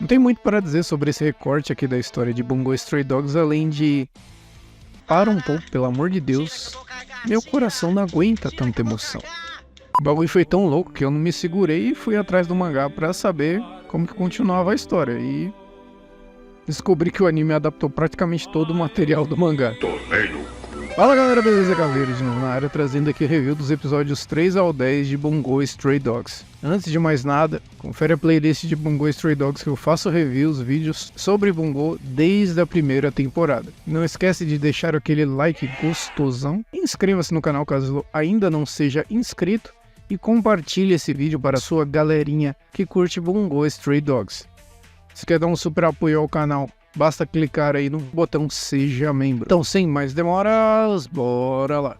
Não tem muito para dizer sobre esse recorte aqui da história de Bungo Stray Dogs, além de... Para um pouco, pelo amor de Deus, meu coração não aguenta tanta emoção. O bagulho foi tão louco que eu não me segurei e fui atrás do mangá pra saber como que continuava a história. E descobri que o anime adaptou praticamente todo o material do mangá. Fala galera, beleza? Caveiro de novo na área, trazendo aqui o review dos episódios 3 ao 10 de Bungo Stray Dogs. Antes de mais nada, confere a playlist de Bungo Stray Dogs que eu faço reviews, vídeos sobre Bungo desde a primeira temporada. Não esquece de deixar aquele like gostosão, inscreva-se no canal caso ainda não seja inscrito e compartilhe esse vídeo para a sua galerinha que curte Bungo Stray Dogs. Se quer dar um super apoio ao canal, basta clicar aí no botão Seja Membro. Então, sem mais demoras, bora lá!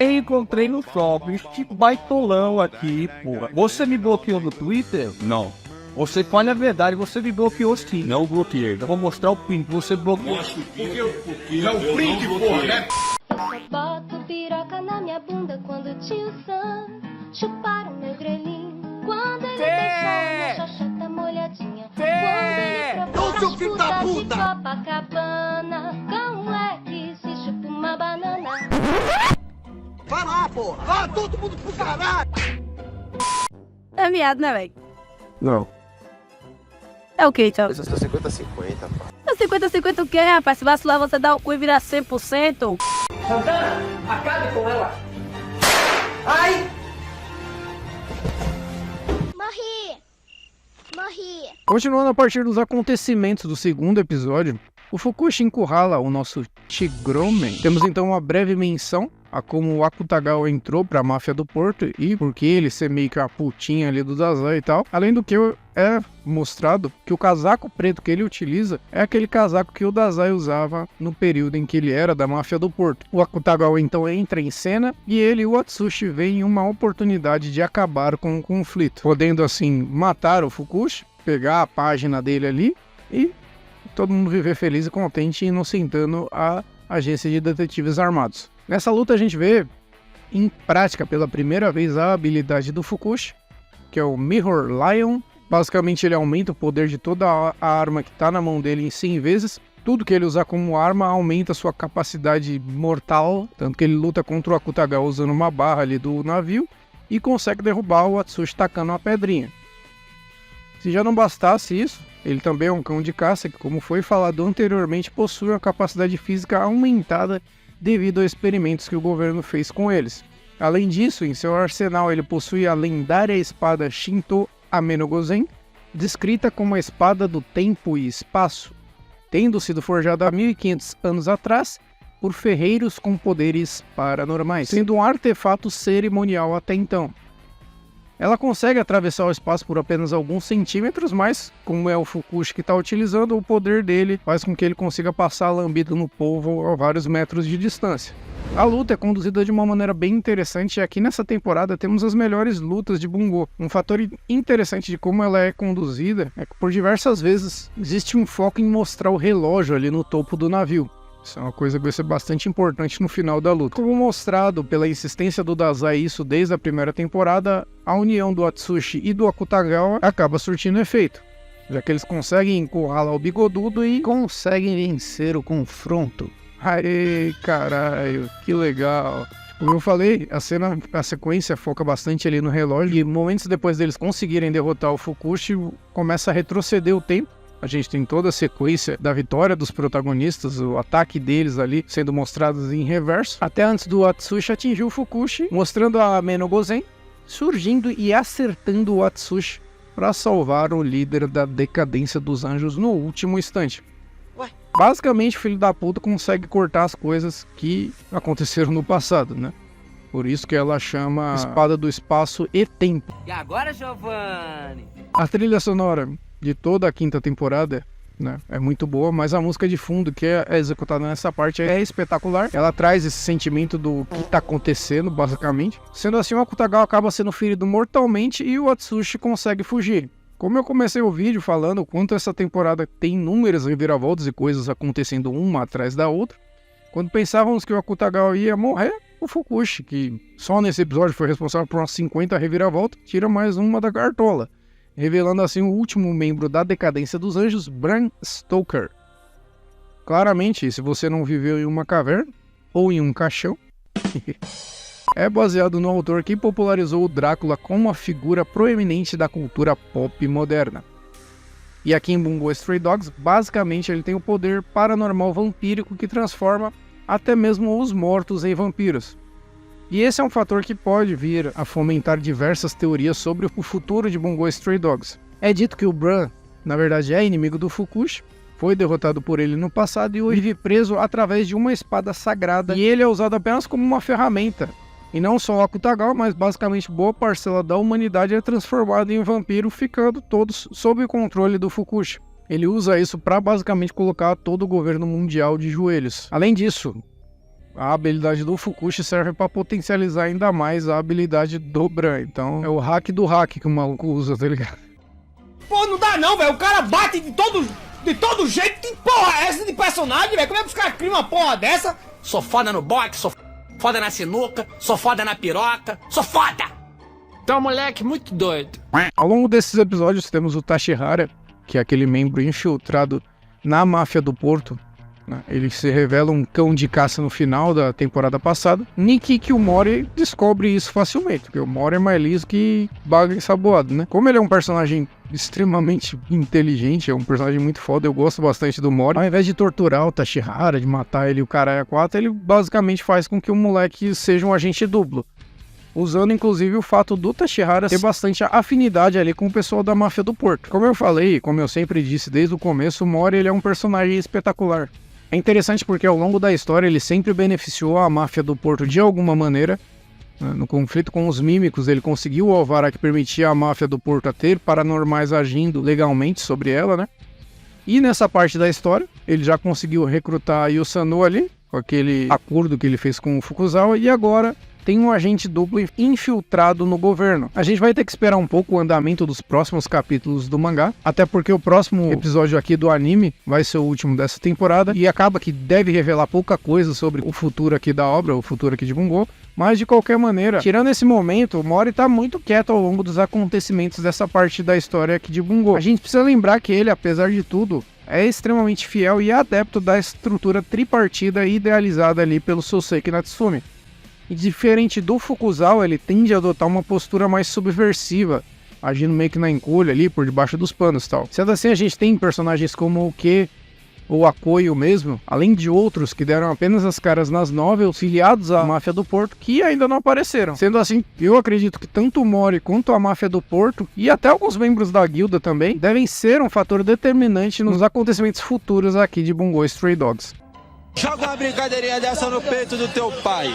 Encontrei no shopping este baitolão aqui, porra. Você me bloqueou no Twitter? Não. Você fala a verdade, você me bloqueou sim. Não bloqueei. Eu vou mostrar o print, você bloqueou. É o print, porra, né? Eu só boto piroca na minha bunda quando o tio Sam chupar o meu grelhinho. Quando ele deixar minha xoxota molhadinha. Quando ele provoca as putas de Copacabana. Como é que se chupa uma banana? Vai lá, porra! Vai todo mundo pro caralho! É miado, né, velho? Não. É o que, então? Eu sou 50-50, pá. 50-50 o quê, rapaz? Se vacilar, você dá o cu e virar 100%. Santana, acabe com ela. Ai! Morri! Continuando a partir dos acontecimentos do segundo episódio, o Fukushi encurrala o nosso Tigromen. Temos então uma breve menção a como o Akutagawa entrou para a máfia do Porto e por que ele ser meio que a putinha ali do Dazai e tal. Além do que é mostrado que o casaco preto que ele utiliza é aquele casaco que o Dazai usava no período em que ele era da máfia do Porto. O Akutagawa então entra em cena e ele e o Atsushi veem uma oportunidade de acabar com o conflito, podendo assim matar o Fukushi, pegar a página dele ali e todo mundo viver feliz e contente inocentando a agência de detetives armados. Nessa luta a gente vê em prática pela primeira vez a habilidade do Fukushi, que é o Mirror Lion. Basicamente ele aumenta o poder de toda a arma que está na mão dele em 100 vezes. Tudo que ele usar como arma aumenta sua capacidade mortal, tanto que ele luta contra o Akutagawa usando uma barra ali do navio e consegue derrubar o Atsushi tacando uma pedrinha. Se já não bastasse isso, ele também é um cão de caça que, como foi falado anteriormente, possui uma capacidade física aumentada devido a experimentos que o governo fez com eles. Além disso, em seu arsenal ele possui a lendária espada Shinto Amenogozen, descrita como a espada do tempo e espaço, tendo sido forjada há 1500 anos atrás por ferreiros com poderes paranormais, sendo um artefato cerimonial até então. Ela consegue atravessar o espaço por apenas alguns centímetros, mas, como é o Fukushi que está utilizando, o poder dele faz com que ele consiga passar lambido no polvo a vários metros de distância. A luta é conduzida de uma maneira bem interessante e aqui nessa temporada temos as melhores lutas de Bungo. Um fator interessante de como ela é conduzida é que por diversas vezes existe um foco em mostrar o relógio ali no topo do navio. Isso é uma coisa que vai ser bastante importante no final da luta. Como mostrado pela insistência do Dazai isso desde a primeira temporada, a união do Atsushi e do Akutagawa acaba surtindo efeito, já que eles conseguem encurralar o bigodudo e conseguem vencer o confronto. Aê, caralho, que legal! Como eu falei, a sequência foca bastante ali no relógio e momentos depois deles conseguirem derrotar o Fukushi, começa a retroceder o tempo. A gente tem toda a sequência da vitória dos protagonistas, o ataque deles ali sendo mostrados em reverso, até antes do Atsushi atingir o Fukushi, mostrando a Amenogozen surgindo e acertando o Atsushi para salvar o líder da decadência dos anjos no último instante. Basicamente, o filho da puta consegue cortar as coisas que aconteceram no passado, né? Por isso que ela chama Espada do Espaço e Tempo. E agora, Giovanni? A trilha sonora de toda a quinta temporada, né, é muito boa, mas a música de fundo que é executada nessa parte é espetacular. Ela traz esse sentimento do que tá acontecendo, basicamente. Sendo assim, o Akutagawa acaba sendo ferido mortalmente e o Atsushi consegue fugir. Como eu comecei o vídeo falando o quanto essa temporada tem inúmeras reviravoltas e coisas acontecendo uma atrás da outra, quando pensávamos que o Akutagawa ia morrer, o Fukushi, que só nesse episódio foi responsável por umas 50 reviravoltas, tira mais uma da cartola, revelando assim o último membro da decadência dos anjos, Bram Stoker. Claramente, se você não viveu em uma caverna ou em um caixão, é baseado no autor que popularizou o Drácula como uma figura proeminente da cultura pop moderna. E aqui em Bungo Stray Dogs, basicamente ele tem o poder paranormal vampírico que transforma até mesmo os mortos em vampiros. E esse é um fator que pode vir a fomentar diversas teorias sobre o futuro de Bungo Stray Dogs. É dito que o Bram, na verdade, é inimigo do Fukushi, foi derrotado por ele no passado e hoje vive preso através de uma espada sagrada, e ele é usado apenas como uma ferramenta. E não só o Akutagawa, mas basicamente boa parcela da humanidade é transformada em vampiro, ficando todos sob o controle do Fukushi. Ele usa isso para basicamente colocar todo o governo mundial de joelhos. Além disso, a habilidade do Fukushi serve para potencializar ainda mais a habilidade do Bram. Então é o hack do hack que o maluco usa, tá ligado? Pô, não dá não, velho. O cara bate de todo jeito. Que porra é essa de personagem, velho? Como é que os caras criam uma porra dessa? Sou foda no boxe, sou foda na sinuca, sou foda na piroca, sou foda! Então, moleque, muito doido. Ao longo desses episódios temos o Tashihara, que é aquele membro infiltrado na máfia do Porto. Ele se revela um cão de caça no final da temporada passada. Nikki e o Mori descobre isso facilmente, porque o Mori é mais liso que baga ensaboado, né? Como ele é um personagem extremamente inteligente, é um personagem muito foda, eu gosto bastante do Mori. Ao invés de torturar o Tashihara, de matar ele e o caralho a quatro, ele basicamente faz com que o moleque seja um agente duplo. Usando inclusive o fato do Tashihara ter bastante afinidade ali com o pessoal da máfia do Porto. Como eu falei, como eu sempre disse desde o começo, o Mori ele é um personagem espetacular. É interessante porque ao longo da história ele sempre beneficiou a máfia do Porto de alguma maneira. No conflito com os mímicos, ele conseguiu o alvará que permitia a máfia do Porto a ter paranormais agindo legalmente sobre ela, né? E nessa parte da história, ele já conseguiu recrutar a Yusano ali, com aquele acordo que ele fez com o Fukuzawa, e agora tem um agente duplo infiltrado no governo. A gente vai ter que esperar um pouco o andamento dos próximos capítulos do mangá, até porque o próximo episódio aqui do anime vai ser o último dessa temporada, e acaba que deve revelar pouca coisa sobre o futuro aqui da obra, o futuro aqui de Bungo, mas de qualquer maneira, tirando esse momento, o Mori tá muito quieto ao longo dos acontecimentos dessa parte da história aqui de Bungo. A gente precisa lembrar que ele, apesar de tudo, é extremamente fiel e adepto da estrutura tripartida idealizada ali pelo Soseki Natsume. E diferente do Fukuzawa, ele tende a adotar uma postura mais subversiva, agindo meio que na encolha ali, por debaixo dos panos e tal. Sendo assim, a gente tem personagens como o Ke, ou a Koyo mesmo, além de outros que deram apenas as caras nas novels, filiados à máfia do Porto, que ainda não apareceram. Sendo assim, eu acredito que tanto o Mori quanto a máfia do Porto, e até alguns membros da guilda também, devem ser um fator determinante nos acontecimentos futuros aqui de Bungo Stray Dogs. Joga uma brincadeirinha dessa no peito do teu pai.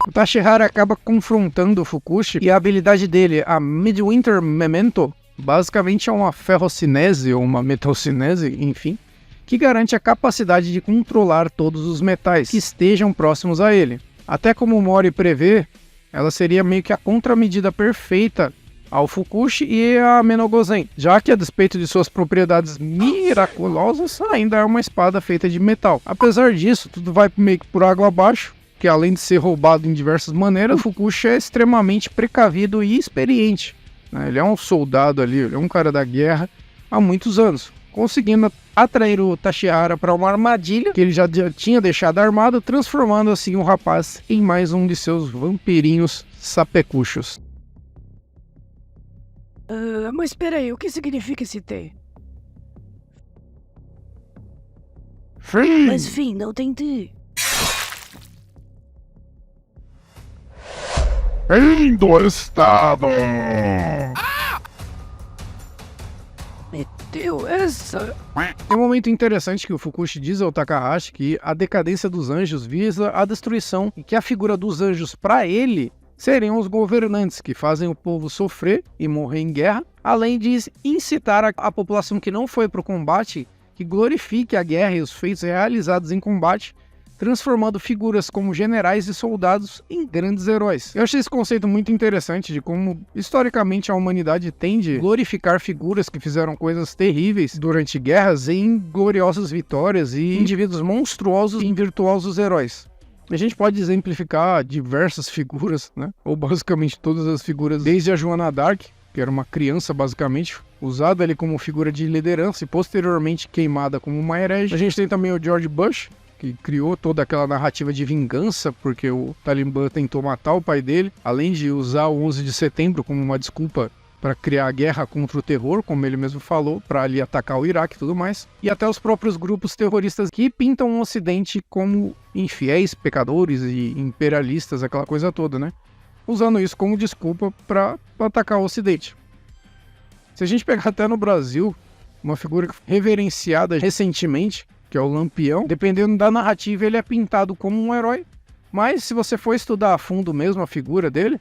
O Tashihara acaba confrontando o Fukushi e a habilidade dele, a Midwinter Memento, basicamente é uma ferrocinese ou uma metalcinese, enfim, que garante a capacidade de controlar todos os metais que estejam próximos a ele. Até como o Mori prevê, ela seria meio que a contramedida perfeita ao Fukushi e a Menogozen, já que a despeito de suas propriedades miraculosas, ainda é uma espada feita de metal. Apesar disso, tudo vai meio que por água abaixo, que além de ser roubado em diversas maneiras, o Fukushi é extremamente precavido e experiente. Ele é um soldado ali, ele é um cara da guerra há muitos anos, conseguindo atrair o Tashihara para uma armadilha que ele já tinha deixado armado, transformando assim o rapaz em mais um de seus vampirinhos sapecuchos. Mas peraí, o que significa esse T? Fim! Mas fim, não tem T. Fim do estado! Meteu essa? Tem um momento interessante que o Fukushi diz ao Takahashi que a decadência dos anjos visa a destruição e que a figura dos anjos para ele seriam os governantes que fazem o povo sofrer e morrer em guerra, além de incitar a população que não foi para o combate que glorifique a guerra e os feitos realizados em combate, transformando figuras como generais e soldados em grandes heróis. Eu achei esse conceito muito interessante de como, historicamente, a humanidade tende a glorificar figuras que fizeram coisas terríveis durante guerras em gloriosas vitórias e indivíduos monstruosos em virtuosos heróis. A gente pode exemplificar diversas figuras, né? Ou basicamente todas as figuras, desde a Joana Dark, que era uma criança basicamente, usada ali como figura de liderança e posteriormente queimada como uma herege. A gente tem também o George Bush, que criou toda aquela narrativa de vingança, porque o Talibã tentou matar o pai dele, além de usar o 11 de setembro como uma desculpa para criar a guerra contra o terror, como ele mesmo falou, para ali atacar o Iraque e tudo mais. E até os próprios grupos terroristas que pintam o Ocidente como infiéis, pecadores e imperialistas, aquela coisa toda, né? Usando isso como desculpa para atacar o Ocidente. Se a gente pegar até no Brasil, uma figura reverenciada recentemente, que é o Lampião, dependendo da narrativa ele é pintado como um herói, mas se você for estudar a fundo mesmo a figura dele,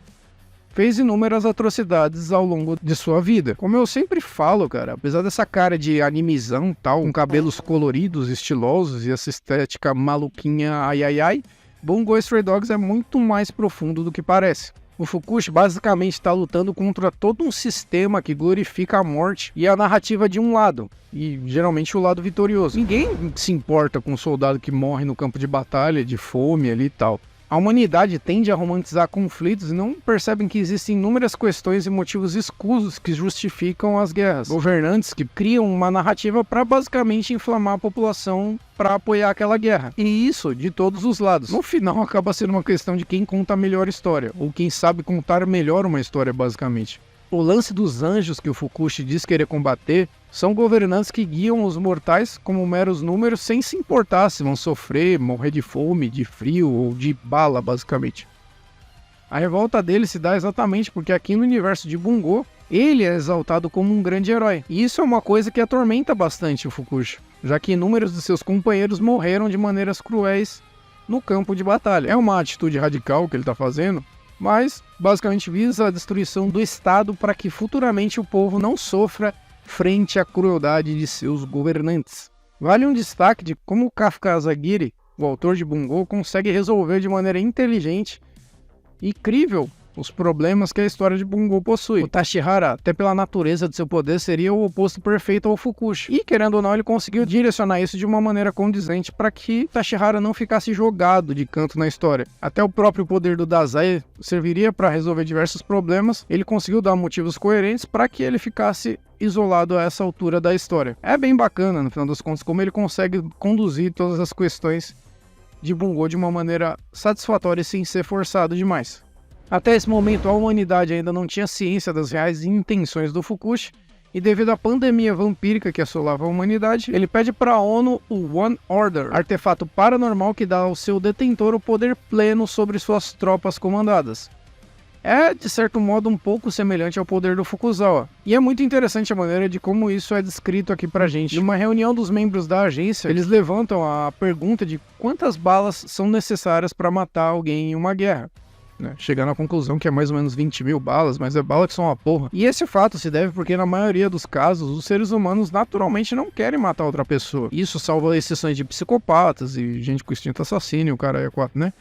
fez inúmeras atrocidades ao longo de sua vida. Como eu sempre falo, cara, apesar dessa cara de animizão tal, com cabelos coloridos, estilosos e essa estética maluquinha ai ai ai, Bungo Stray Dogs é muito mais profundo do que parece. O Fukushi basicamente está lutando contra todo um sistema que glorifica a morte e a narrativa de um lado, e geralmente o lado vitorioso. Ninguém se importa com um soldado que morre no campo de batalha, de fome ali e tal. A humanidade tende a romantizar conflitos e não percebem que existem inúmeras questões e motivos escusos que justificam as guerras. Governantes que criam uma narrativa para basicamente inflamar a população para apoiar aquela guerra. E isso de todos os lados. No final acaba sendo uma questão de quem conta a melhor história, ou quem sabe contar melhor uma história basicamente. O lance dos anjos que o Fukushi diz querer combater são governantes que guiam os mortais como meros números sem se importar se vão sofrer, morrer de fome, de frio ou de bala, basicamente. A revolta dele se dá exatamente porque aqui no universo de Bungo, ele é exaltado como um grande herói. E isso é uma coisa que atormenta bastante o Fukushi, já que inúmeros de seus companheiros morreram de maneiras cruéis no campo de batalha. É uma atitude radical que ele está fazendo, mas basicamente visa a destruição do Estado para que futuramente o povo não sofra frente à crueldade de seus governantes. Vale um destaque de como Kafka Asagiri, o autor de Bungo, consegue resolver de maneira inteligente e crível os problemas que a história de Bungo possui. O Tashihara, até pela natureza de seu poder, seria o oposto perfeito ao Fukushi. E, querendo ou não, ele conseguiu direcionar isso de uma maneira condizente para que Tashihara não ficasse jogado de canto na história. Até o próprio poder do Dazai serviria para resolver diversos problemas. Ele conseguiu dar motivos coerentes para que ele ficasse isolado a essa altura da história. É bem bacana, no final das contas, como ele consegue conduzir todas as questões de Bungo de uma maneira satisfatória e sem ser forçado demais. Até esse momento, a humanidade ainda não tinha ciência das reais intenções do Fukushi, e devido à pandemia vampírica que assolava a humanidade, ele pede para a ONU o One Order, artefato paranormal que dá ao seu detentor o poder pleno sobre suas tropas comandadas. É, de certo modo, um pouco semelhante ao poder do Fukuzawa. E é muito interessante a maneira de como isso é descrito aqui pra gente. Em uma reunião dos membros da agência, eles levantam a pergunta de quantas balas são necessárias para matar alguém em uma guerra. Chegando à conclusão que é mais ou menos 20 mil balas, mas é bala que são uma porra. E esse fato se deve porque na maioria dos casos, os seres humanos naturalmente não querem matar outra pessoa. Isso salva exceções de psicopatas e gente com instinto assassino e o cara é 4, né?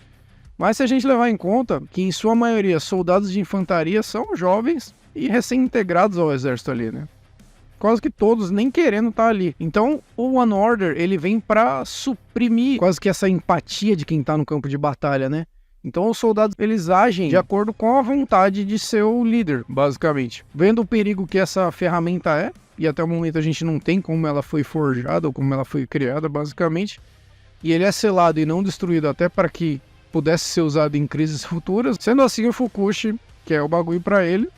Mas se a gente levar em conta que em sua maioria soldados de infantaria são jovens e recém-integrados ao exército ali, né? Quase que todos nem querendo estar ali. Então o One Order ele vem pra suprimir quase que essa empatia de quem tá no campo de batalha, né? Então os soldados eles agem de acordo com a vontade de seu líder, basicamente. Vendo o perigo que essa ferramenta é, e até o momento a gente não tem como ela foi forjada ou como ela foi criada, basicamente. E ele é selado e não destruído até para que pudesse ser usado em crises futuras. Sendo assim, o Fukushi quer o bagulho para ele,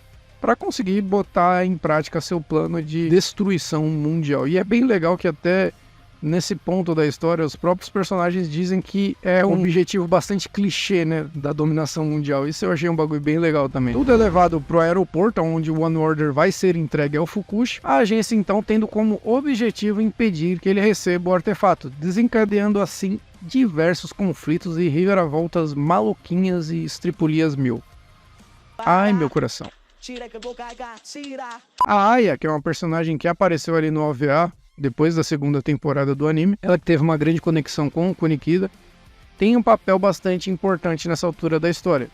para conseguir botar em prática seu plano de destruição mundial. E é bem legal que até nesse ponto da história, os próprios personagens dizem que é um objetivo bastante clichê, né, da dominação mundial. Isso eu achei um bagulho bem legal também. Tudo é levado pro aeroporto, onde o One Order vai ser entregue ao Fukushi. A agência, então, tendo como objetivo impedir que ele receba o artefato, desencadeando, assim, diversos conflitos e reviravoltas maluquinhas e estripulias mil. Ai, meu coração. A Aya, que é uma personagem que apareceu ali no OVA, depois da segunda temporada do anime, ela que teve uma grande conexão com o Kunikida, tem um papel bastante importante nessa altura da história.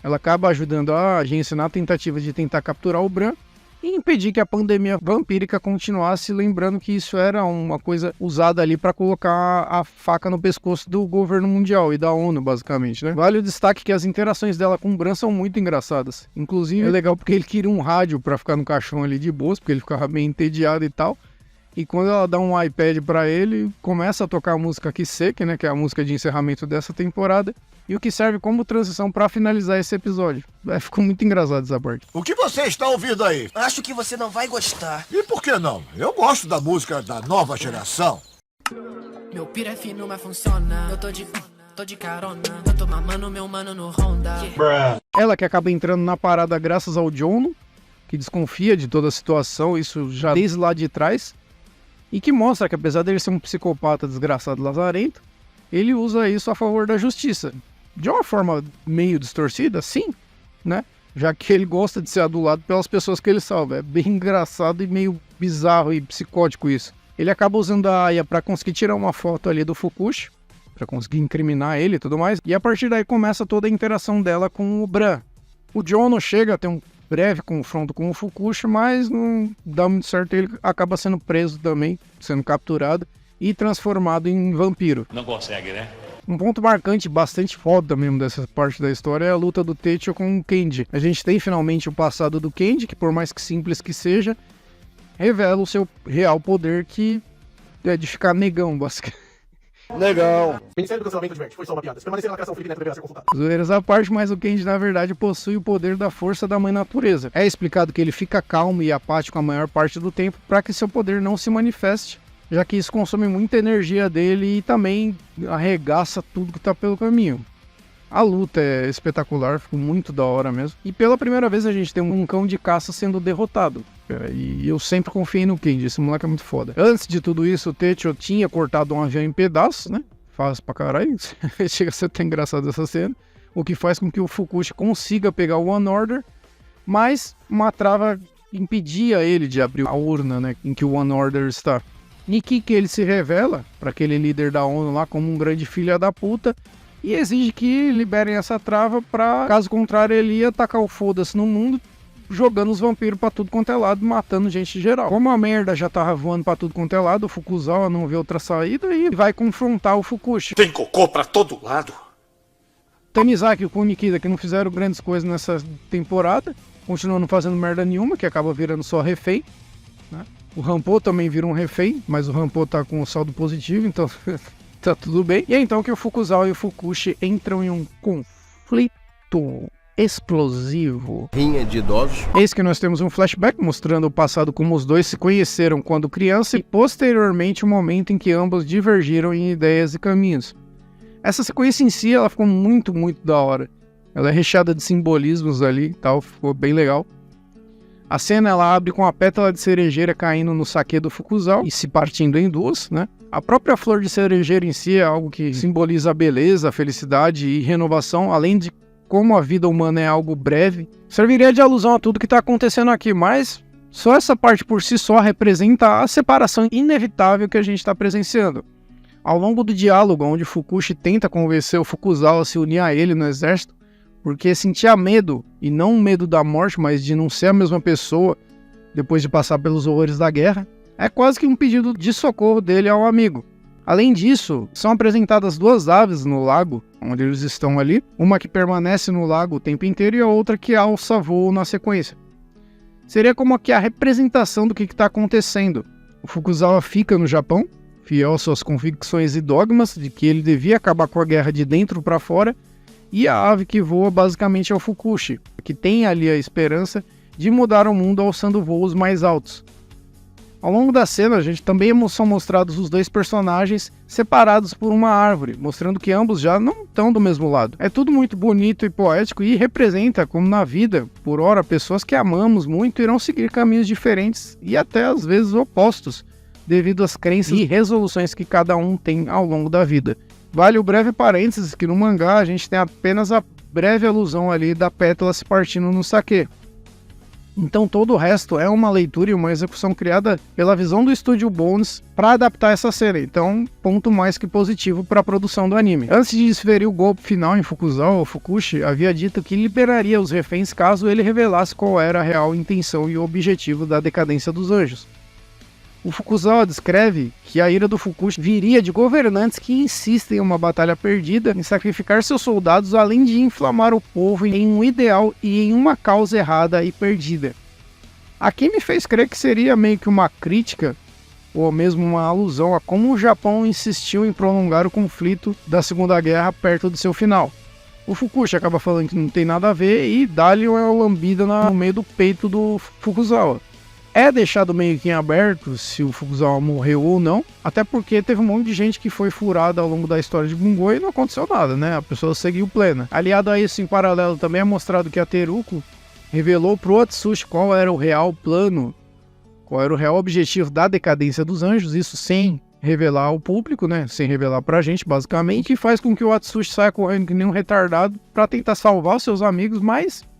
Ela acaba ajudando a agência na tentativa de tentar capturar o Bran, e impedir que a pandemia vampírica continuasse, lembrando que isso era uma coisa usada ali para colocar a faca no pescoço do governo mundial e da ONU, basicamente, né? Vale o destaque que as interações dela com o Bran são muito engraçadas. Inclusive, é legal porque ele queria um rádio para ficar no caixão ali de boas, porque ele ficava meio entediado e tal. E quando ela dá um iPad pra ele, começa a tocar a música Kiseki, né, que é a música de encerramento dessa temporada, e o que serve como transição pra finalizar esse episódio. Ficou muito engraçado essa parte. O que você está ouvindo aí? Acho que você não vai gostar. E por que não? Eu gosto da música da nova geração. Meu pira é fino, mas funciona. Eu tô de carona. Eu tô mamando meu mano no Honda. Ela que acaba entrando na parada graças ao Jono, que desconfia de toda a situação, isso já desde lá de trás, e que mostra que apesar dele ser um psicopata desgraçado lazarento, ele usa isso a favor da justiça. De uma forma meio distorcida, sim, né? Já que ele gosta de ser adulado pelas pessoas que ele salva. É bem engraçado e meio bizarro e psicótico isso. Ele acaba usando a Aya pra conseguir tirar uma foto ali do Fukushi, pra conseguir incriminar ele e tudo mais, e a partir daí começa toda a interação dela com o Bran. O Jono chega a ter um breve confronto com o Fukushi, mas não dá muito certo, ele acaba sendo preso também, sendo capturado e transformado em vampiro. Não consegue, né? Um ponto marcante, bastante foda mesmo dessa parte da história, é a luta do Techo com o Kenji. A gente tem finalmente o passado do Kenji, que por mais que simples que seja, revela o seu real poder, que é de ficar negão, basicamente. Legal. Pensei no cancelamento de Vert, foi só uma piada. Se permanecer na criação, Felipe Neto deverá ser consultado. Zoeiras à parte, mas o Kenji na verdade possui o poder da força da mãe natureza. É explicado que ele fica calmo e apático a maior parte do tempo para que seu poder não se manifeste, já que isso consome muita energia dele e também arregaça tudo que tá pelo caminho. A luta é espetacular, ficou muito da hora mesmo. E pela primeira vez a gente tem um cão de caça sendo derrotado. E eu sempre confiei no Kenji, esse moleque é muito foda. Antes de tudo isso, o Techo tinha cortado um avião em pedaços, né? Fácil pra caralho, chega a ser até engraçado essa cena. O que faz com que o Fukushi consiga pegar o One Order, mas uma trava impedia ele de abrir a urna, né, em que o One Order está. Nikki, que ele se revela para aquele líder da ONU lá como um grande filho da puta, e exige que liberem essa trava pra, caso contrário, ele ia atacar o foda-se no mundo, jogando os vampiros pra tudo quanto é lado, matando gente geral. Como a merda já tava voando pra tudo quanto é lado, o Fukuzawa não vê outra saída e vai confrontar o Fukushi. Tem cocô pra todo lado. Tanizaki e o Kunikida, que não fizeram grandes coisas nessa temporada, continuam não fazendo merda nenhuma, que acaba virando só refém, né? O Rampo também vira um refém, mas o Rampo tá com o saldo positivo, então tá tudo bem. E é então que o Fukuzawa e o Fukushi entram em um conflito explosivo. Rinha de idosos. Eis que nós temos um flashback mostrando o passado como os dois se conheceram quando criança e posteriormente o momento em que ambos divergiram em ideias e caminhos. Essa sequência em si, ela ficou muito, muito da hora. Ela é recheada de simbolismos ali e tal, ficou bem legal. A cena ela abre com a pétala de cerejeira caindo no saque do Fukuzawa e se partindo em duas, né? A própria flor de cerejeira em si é algo que simboliza a beleza, a felicidade e renovação, além de como a vida humana é algo breve. Serviria de alusão a tudo que está acontecendo aqui, mas só essa parte por si só representa a separação inevitável que a gente está presenciando. Ao longo do diálogo, onde Fukushi tenta convencer o Fukuzawa a se unir a ele no exército, porque sentia medo, e não medo da morte, mas de não ser a mesma pessoa depois de passar pelos horrores da guerra, é quase que um pedido de socorro dele ao amigo. Além disso, são apresentadas duas aves no lago, onde eles estão ali, uma que permanece no lago o tempo inteiro e a outra que alça voo na sequência. Seria como que a representação do que está acontecendo. O Fukuzawa fica no Japão, fiel às suas convicções e dogmas de que ele devia acabar com a guerra de dentro para fora, e a ave que voa basicamente é o Fukushi, que tem ali a esperança de mudar o mundo alçando voos mais altos. Ao longo da cena, a gente também são mostrados os dois personagens separados por uma árvore, mostrando que ambos já não estão do mesmo lado. É tudo muito bonito e poético e representa como na vida, por ora, pessoas que amamos muito irão seguir caminhos diferentes e até às vezes opostos, devido às crenças e resoluções que cada um tem ao longo da vida. Vale o breve parênteses que no mangá a gente tem apenas a breve alusão ali da pétala se partindo no saque. Então todo o resto é uma leitura e uma execução criada pela visão do estúdio Bones para adaptar essa cena. Então, ponto mais que positivo para a produção do anime. Antes de desferir o golpe final em Fukuzawa, o Fukushi havia dito que liberaria os reféns caso ele revelasse qual era a real intenção e o objetivo da decadência dos anjos. O Fukuzawa descreve que a ira do Fukushi viria de governantes que insistem em uma batalha perdida, em sacrificar seus soldados, além de inflamar o povo em um ideal e em uma causa errada e perdida. Aqui me fez crer que seria meio que uma crítica, ou mesmo uma alusão a como o Japão insistiu em prolongar o conflito da Segunda Guerra perto do seu final. O Fukushi acaba falando que não tem nada a ver e dá-lhe uma lambida no meio do peito do Fukuzawa. É deixado meio que em aberto se o Fukuzawa morreu ou não, até porque teve um monte de gente que foi furada ao longo da história de Bungo e não aconteceu nada, né? A pessoa seguiu plena. Aliado a isso, em paralelo, também é mostrado que a Teruko revelou pro Atsushi qual era o real plano, qual era o real objetivo da decadência dos anjos, isso sem revelar ao público, né? Sem revelar pra gente, basicamente, que faz com que o Atsushi saia correndo que nem um retardado pra tentar salvar os seus amigos, mas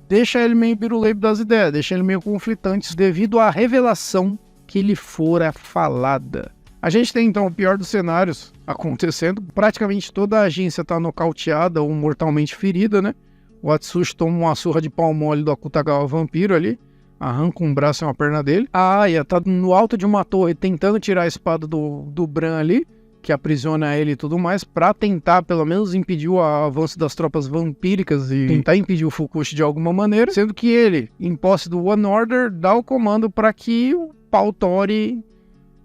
deixa ele meio biruleibe das ideias, deixa ele meio conflitante devido à revelação que lhe fora falada. A gente tem então o pior dos cenários acontecendo, praticamente toda a agência está nocauteada ou mortalmente ferida, né? O Atsushi toma uma surra de pau mole do Akutagawa vampiro ali, arranca um braço e uma perna dele. A Aya tá no alto de uma torre tentando tirar a espada do Bran ali, que aprisiona ele e tudo mais, pra tentar pelo menos impedir o avanço das tropas vampíricas e tentar impedir o Fukushi de alguma maneira, sendo que ele, em posse do One Order, dá o comando pra que o pau tore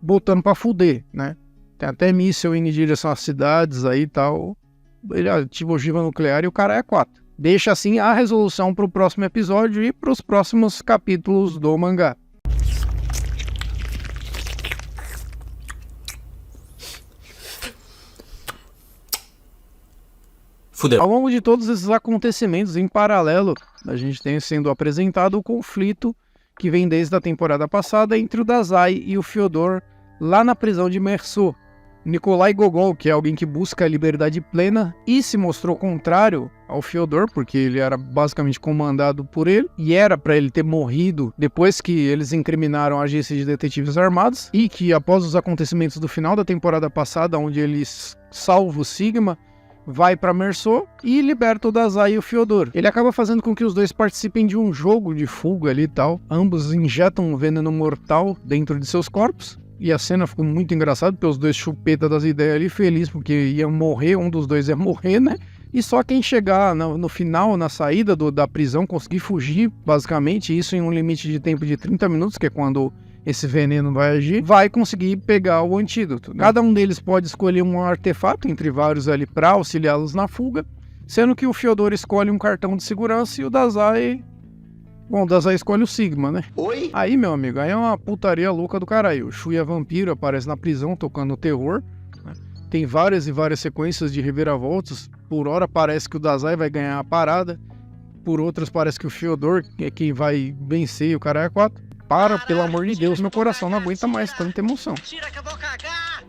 botando pra fuder, né? Tem até míssil indo em direção às cidades aí e tal. Ele ativa ogiva nuclear e o cara é 4. Deixa assim a resolução pro próximo episódio e pros próximos capítulos do mangá. Fudeu. Ao longo de todos esses acontecimentos, em paralelo, a gente tem sendo apresentado o conflito que vem desde a temporada passada entre o Dazai e o Fyodor lá na prisão de Merceau. Nikolai Gogol, que é alguém que busca a liberdade plena e se mostrou contrário ao Fyodor, porque ele era basicamente comandado por ele, e era para ele ter morrido depois que eles incriminaram a agência de detetives armados, e que após os acontecimentos do final da temporada passada, onde eles salvam o Sigma, vai para Merceau e liberta o Dazai e o Fyodor. Ele acaba fazendo com que os dois participem de um jogo de fuga ali e tal. Ambos injetam um veneno mortal dentro de seus corpos. E a cena ficou muito engraçada, porque os dois chupetas das ideias ali, feliz porque iam morrer, um dos dois ia morrer, né? E só quem chegar no final, na saída da prisão, conseguir fugir, basicamente, isso em um limite de tempo de 30 minutos, que é quando esse veneno vai agir, vai conseguir pegar o antídoto, né? Cada um deles pode escolher um artefato, entre vários ali, para auxiliá-los na fuga, sendo que o Fyodor escolhe um cartão de segurança e o Dazai... Bom, o Dazai escolhe o Sigma, né? Oi? Aí, meu amigo, aí é uma putaria louca do caralho. O Shuya vampiro aparece na prisão tocando terror, né? Tem várias e várias sequências de reviravoltas. Por hora parece que o Dazai vai ganhar a parada, por outras parece que o Fyodor é quem vai vencer e o cara é 4. Pelo amor de Deus, meu coração não aguenta mais tanta emoção.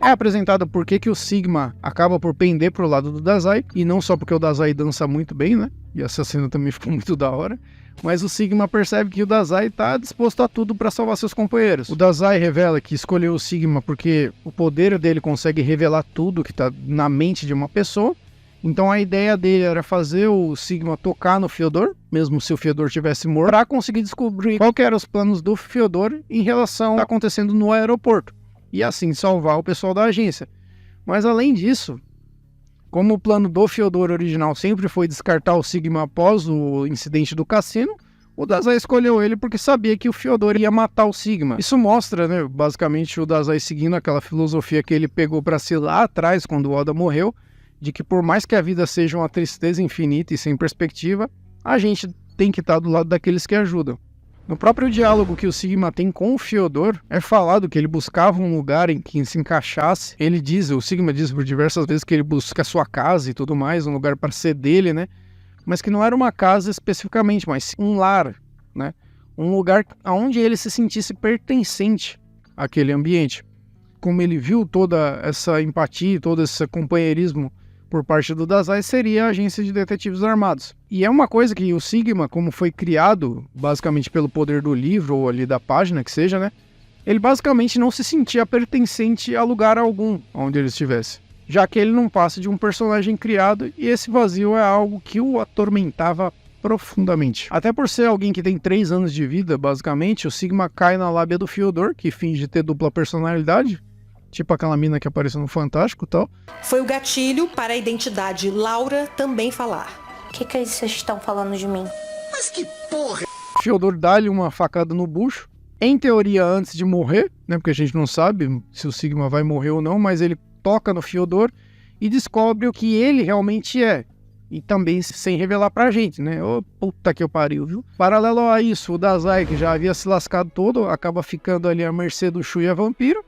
É apresentado por que o Sigma acaba por pender pro lado do Dazai, e não só porque o Dazai dança muito bem, né? E essa cena também ficou muito da hora. Mas o Sigma percebe que o Dazai tá disposto a tudo para salvar seus companheiros. O Dazai revela que escolheu o Sigma porque o poder dele consegue revelar tudo que tá na mente de uma pessoa. Então a ideia dele era fazer o Sigma tocar no Fyodor, mesmo se o Fyodor tivesse morto, para conseguir descobrir qual que eram os planos do Fyodor em relação ao que está acontecendo no aeroporto. E assim salvar o pessoal da agência. Mas além disso, como o plano do Fyodor original sempre foi descartar o Sigma após o incidente do cassino, o Dazai escolheu ele porque sabia que o Fyodor ia matar o Sigma. Isso mostra, né, basicamente o Dazai seguindo aquela filosofia que ele pegou para si lá atrás, quando o Oda morreu, de que por mais que a vida seja uma tristeza infinita e sem perspectiva, a gente tem que estar do lado daqueles que ajudam. No próprio diálogo que o Sigma tem com o Fyodor, é falado que ele buscava um lugar em que se encaixasse. O Sigma diz por diversas vezes que ele busca a sua casa e tudo mais, um lugar para ser dele, né? Mas que não era uma casa especificamente, mas um lar, né? Um lugar onde ele se sentisse pertencente àquele ambiente. Como ele viu toda essa empatia, todo esse companheirismo por parte do Dazai seria a agência de detetives armados. E é uma coisa que o Sigma, como foi criado basicamente pelo poder do livro ou ali da página, que seja, né? Ele basicamente não se sentia pertencente a lugar algum onde ele estivesse, já que ele não passa de um personagem criado e esse vazio é algo que o atormentava profundamente. Até por ser alguém que tem 3 anos de vida, basicamente, o Sigma cai na lábia do Fyodor, que finge ter dupla personalidade, tipo aquela mina que apareceu no Fantástico e tal. Foi o gatilho para a identidade Laura também falar. O que é isso que vocês estão falando de mim? Mas que porra! Fyodor dá-lhe uma facada no bucho, em teoria antes de morrer, né, porque a gente não sabe se o Sigma vai morrer ou não, mas ele toca no Fyodor e descobre o que ele realmente é. E também sem revelar pra gente, né? Ô, puta que eu pariu, viu? Paralelo a isso, o Dazai, que já havia se lascado todo, acaba ficando ali à mercê do Shuya Vampiro,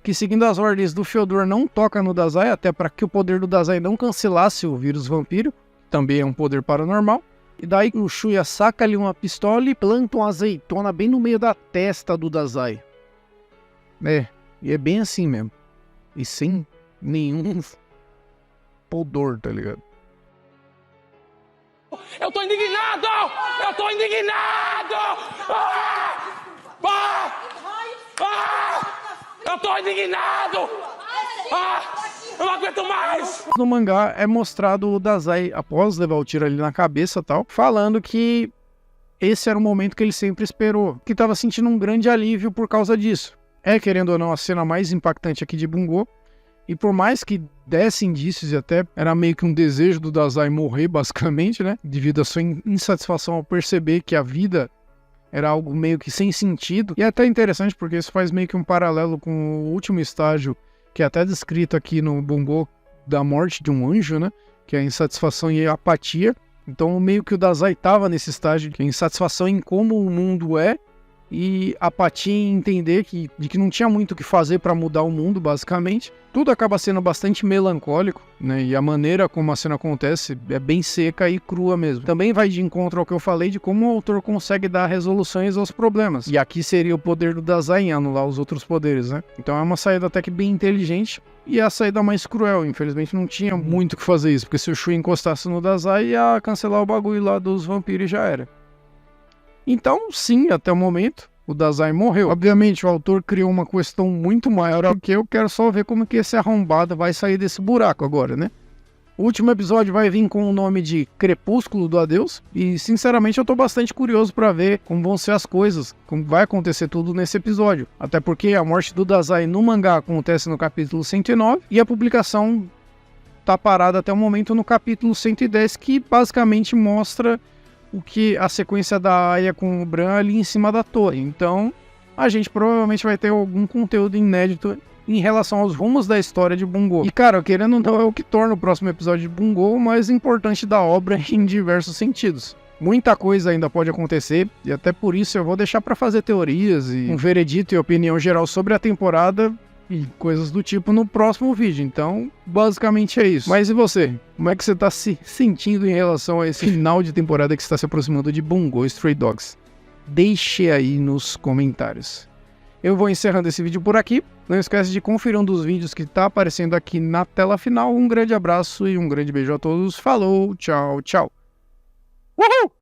que seguindo as ordens do Fyodor não toca no Dazai, até para que o poder do Dazai não cancelasse o vírus vampiro, também é um poder paranormal. E daí o Shuya saca ali uma pistola e planta uma azeitona bem no meio da testa do Dazai. E é bem assim mesmo. E sem nenhum pudor, tá ligado? Eu tô indignado! Eu tô indignado! Eu tô indignado! Eu não aguento mais! No mangá é mostrado o Dazai, após levar o tiro ali na cabeça e tal, falando que esse era o momento que ele sempre esperou, que tava sentindo um grande alívio por causa disso. É, querendo ou não, a cena mais impactante aqui de Bungo. E por mais que desse indícios e até era meio que um desejo do Dazai morrer, basicamente, né? Devido à sua insatisfação ao perceber que a vida era algo meio que sem sentido. E é até interessante porque isso faz meio que um paralelo com o último estágio, que é até descrito aqui no Bungo, da morte de um anjo, né? Que é a insatisfação e a apatia. Então meio que o Dazai estava nesse estágio de insatisfação em como o mundo é, e apatia em entender de que não tinha muito o que fazer para mudar o mundo, basicamente. Tudo acaba sendo bastante melancólico, né? E a maneira como a cena acontece é bem seca e crua mesmo. Também vai de encontro ao que eu falei de como o autor consegue dar resoluções aos problemas. E aqui seria o poder do Dazai em anular os outros poderes, né? Então é uma saída até que bem inteligente. E é a saída mais cruel, infelizmente não tinha muito o que fazer isso, porque se o Shu encostasse no Dazai, ia cancelar o bagulho lá dos vampiros e já era. Então, sim, até o momento, o Dazai morreu. Obviamente, o autor criou uma questão muito maior, porque eu quero só ver como que esse arrombado vai sair desse buraco agora, né? O último episódio vai vir com o nome de Crepúsculo do Adeus, e sinceramente eu tô bastante curioso pra ver como vão ser as coisas, como vai acontecer tudo nesse episódio. Até porque a morte do Dazai no mangá acontece no capítulo 109, e a publicação tá parada até o momento no capítulo 110, que basicamente mostra o que a sequência da Aya com o Bran ali em cima da torre. Então, a gente provavelmente vai ter algum conteúdo inédito em relação aos rumos da história de Bungo. E, cara, querendo ou não, é o que torna o próximo episódio de Bungo o mais importante da obra em diversos sentidos. Muita coisa ainda pode acontecer, e até por isso eu vou deixar para fazer teorias e um veredito e opinião geral sobre a temporada e coisas do tipo no próximo vídeo. Então, basicamente é isso. Mas e você? Como é que você tá se sentindo em relação a esse final de temporada que está se aproximando de Bungo Stray Dogs? Deixe aí nos comentários. Eu vou encerrando esse vídeo por aqui. Não esquece de conferir um dos vídeos que está aparecendo aqui na tela final. Um grande abraço e um grande beijo a todos. Falou, tchau, tchau. Uhul!